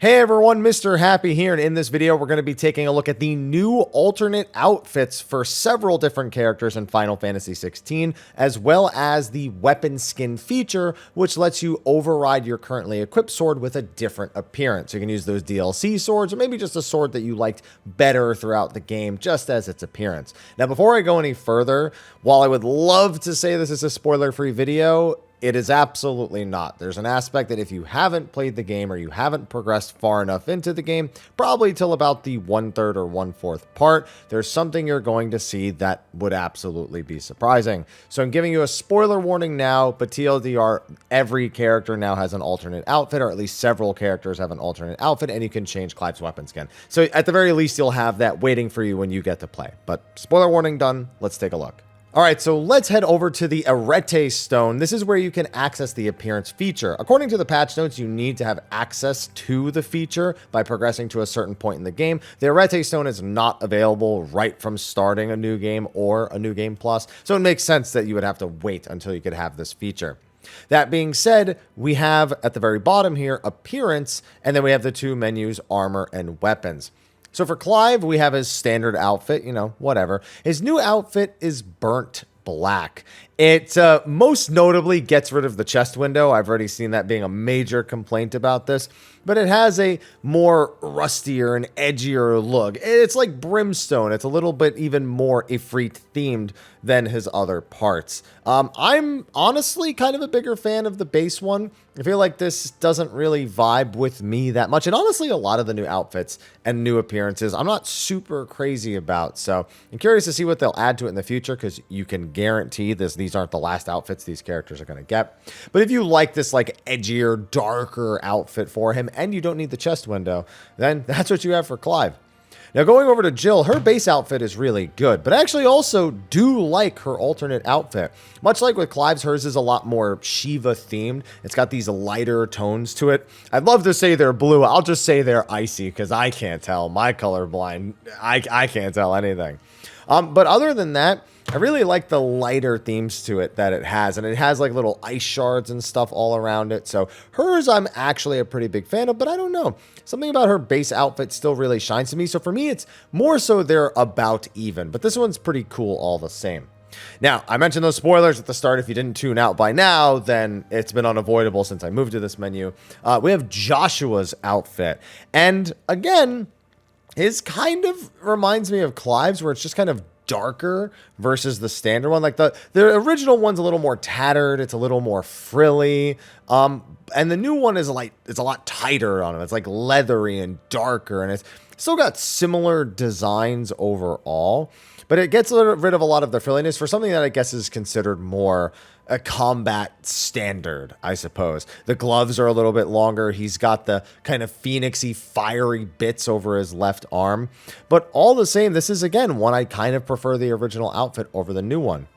Hey everyone, Mr. Happy here, and in this video we're going to be taking a look at the new alternate outfits for several different characters in Final Fantasy XVI, as well as the weapon skin feature, which lets you override your currently equipped sword with a different appearance. You can use those DLC swords, or maybe just a sword that you liked better throughout the game, just as its appearance. Now, before I go any further, while I would love to say this is a spoiler-free video, it is absolutely not. There's an aspect that if you haven't played the game or you haven't progressed far enough into the game, probably till about the 1/3 or 1/4 part, there's something you're going to see that would absolutely be surprising. So I'm giving you a spoiler warning now, but TLDR, every character now has an alternate outfit, or at least several characters have an alternate outfit, and you can change Clive's weapon skin. So at the very least, you'll have that waiting for you when you get to play. But spoiler warning done, let's take a look. All right, so let's head over to the Arete Stone. This is where you can access the appearance feature. According to the patch notes, you need to have access to the feature by progressing to a certain point in the game. The Arete Stone is not available right from starting a new game or a new game plus, so it makes sense that you would have to wait until you could have this feature. That being said, we have at the very bottom here, appearance, and then we have the two menus, armor and weapons. So for Clive, we have his standard outfit, whatever. His new outfit is burnt black. It most notably gets rid of the chest window. I've already seen that being a major complaint about this, but it has a more rustier and edgier look. It's like Brimstone. It's a little bit even more Ifrit themed than his other parts. I'm honestly kind of a bigger fan of the base one. I feel like this doesn't really vibe with me that much. And honestly, a lot of the new outfits and new appearances, I'm not super crazy about. So I'm curious to see what they'll add to it in the future, because you can guarantee these aren't the last outfits these characters are going to get. But if you like this like edgier, darker outfit for him, and you don't need the chest window, then that's what you have for Clive. Now, going over to Jill, her base outfit is really good, but I actually also do like her alternate outfit. Much like with Clive's, hers is a lot more Shiva themed. It's got these lighter tones to it. I'd love to say they're blue. I'll just say they're icy, because I can't tell. My colorblind, I can't tell anything. But other than that, I really like the lighter themes to it that it has, and it has like little ice shards and stuff all around it. So hers I'm actually a pretty big fan of, but I don't know. Something about her base outfit still really shines to me. So for me, it's more so they're about even, but this one's pretty cool all the same. Now, I mentioned those spoilers at the start. If you didn't tune out by now, then it's been unavoidable since I moved to this menu. We have Joshua's outfit, and again, his kind of reminds me of Clive's, where it's just kind of darker versus the standard one. Like the original one's a little more tattered, it's a little more frilly, and the new one is it's a lot tighter on him. It's like leathery and darker, and it's still got similar designs overall, but it gets rid of a lot of the frilliness for something that I guess is considered more a combat standard, I suppose. The gloves are a little bit longer. He's got the kind of phoenixy, fiery bits over his left arm. But all the same, this is, again, one I kind of prefer the original outfit over the new one.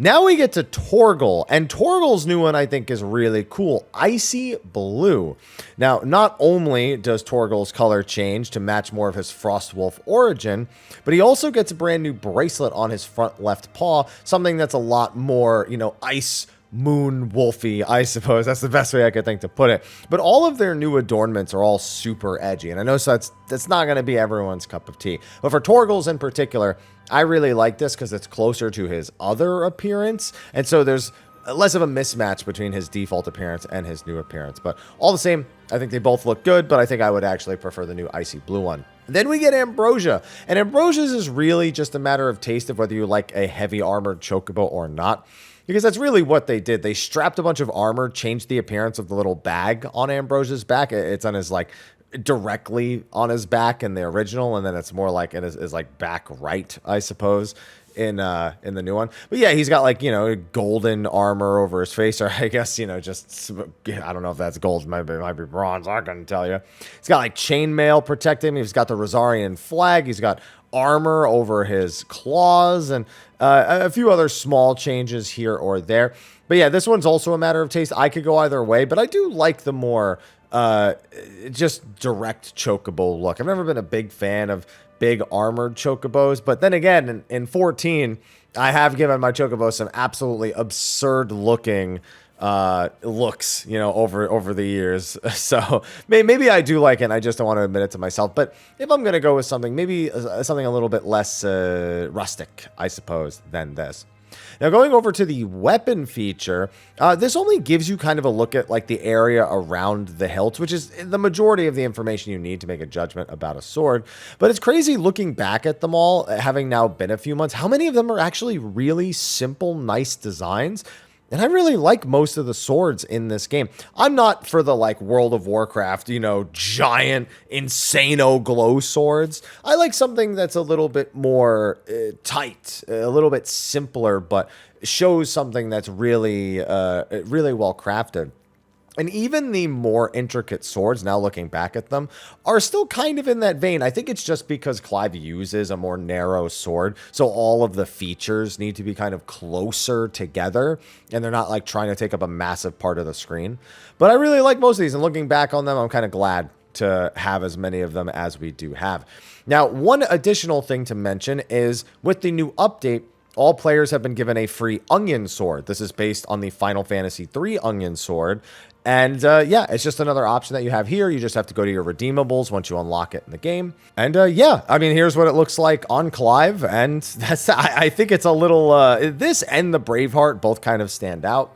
Now we get to Torgal, and Torgal's new one I think is really cool. Icy Blue. Now, not only does Torgal's color change to match more of his Frostwolf origin, but he also gets a brand new bracelet on his front left paw, something that's a lot more, ice moon wolfy, I suppose. That's the best way I could think to put it. But all of their new adornments are all super edgy, and I know that's not going to be everyone's cup of tea. But for Torgal's in particular, I really like this because it's closer to his other appearance, and so there's less of a mismatch between his default appearance and his new appearance. But all the same, I think they both look good, but I think I would actually prefer the new Icy Blue one. Then we get Ambrosia, and Ambrosia's is really just a matter of taste of whether you like a heavy armored chocobo or not, because that's really what they did. They strapped a bunch of armor, changed the appearance of the little bag on Ambrosia's back. It's on his directly on his back in the original, and then it's more like it is like back right, I suppose, in the new one. But yeah, he's got golden armor over his face, or I guess just I don't know if that's gold, it might be bronze, I couldn't tell you. He's got chainmail protecting him. He's got the Rosarian flag. He's got armor over his claws, and a few other small changes here or there. But yeah, this one's also a matter of taste. I could go either way, but I do like the more just direct chocobo look. I've never been a big fan of big armored chocobos, but then again, in 14, I have given my chocobo some absolutely absurd looking looks, over the years. So maybe I do like it, and I just don't want to admit it to myself. But if I'm going to go with something, maybe something a little bit less rustic, I suppose, than this. Now, going over to the weapon feature, this only gives you kind of a look at like the area around the hilt, which is the majority of the information you need to make a judgment about a sword. But it's crazy looking back at them all, having now been a few months, how many of them are actually really simple, nice designs. And I really like most of the swords in this game. I'm not for the like World of Warcraft, giant, insano glow swords. I like something that's a little bit more tight, a little bit simpler, but shows something that's really, really well crafted. And even the more intricate swords, now looking back at them, are still kind of in that vein. I think it's just because Clive uses a more narrow sword, so all of the features need to be kind of closer together, and they're not like trying to take up a massive part of the screen. But I really like most of these, and looking back on them, I'm kind of glad to have as many of them as we do have. Now, one additional thing to mention is with the new update, all players have been given a free onion sword. This is based on the Final Fantasy III onion sword. And yeah, it's just another option that you have here. You just have to go to your redeemables once you unlock it in the game. And yeah, I mean, here's what it looks like on Clive. And that's, I think it's a little, this and the Braveheart both kind of stand out.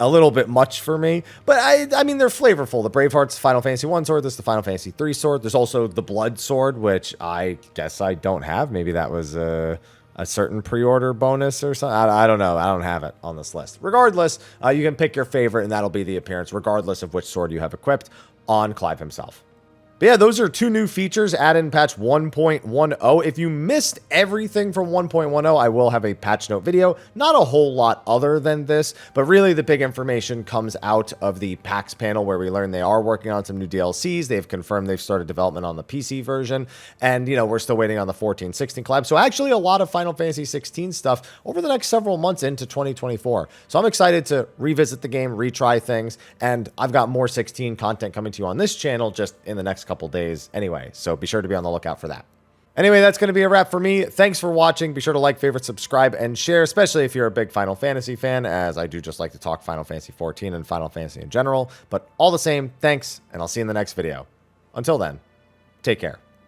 A little bit much for me, but I mean, they're flavorful. The Braveheart's Final Fantasy 1 sword, this is the Final Fantasy 3 sword. There's also the Blood sword, which I guess I don't have. Maybe that was a certain pre-order bonus or something. I don't know. I don't have it on this list. Regardless, you can pick your favorite, and that'll be the appearance, regardless of which sword you have equipped on Clive himself. But yeah, those are two new features added in patch 1.10. If you missed everything from 1.10, I will have a patch note video. Not a whole lot other than this, but really the big information comes out of the PAX panel where we learn they are working on some new DLCs. They've confirmed they've started development on the PC version, and we're still waiting on the 14-16 collab. So actually a lot of Final Fantasy 16 stuff over the next several months into 2024. So I'm excited to revisit the game, retry things, and I've got more 16 content coming to you on this channel just in the next couple days anyway, so be sure to be on the lookout for that. Anyway, that's going to be a wrap for me. Thanks for watching. Be sure to like, favorite, subscribe, and share, especially if you're a big Final Fantasy fan, as I do just like to talk Final Fantasy 14 and Final Fantasy in general. But all the same, thanks, and I'll see you in the next video. Until then, take care.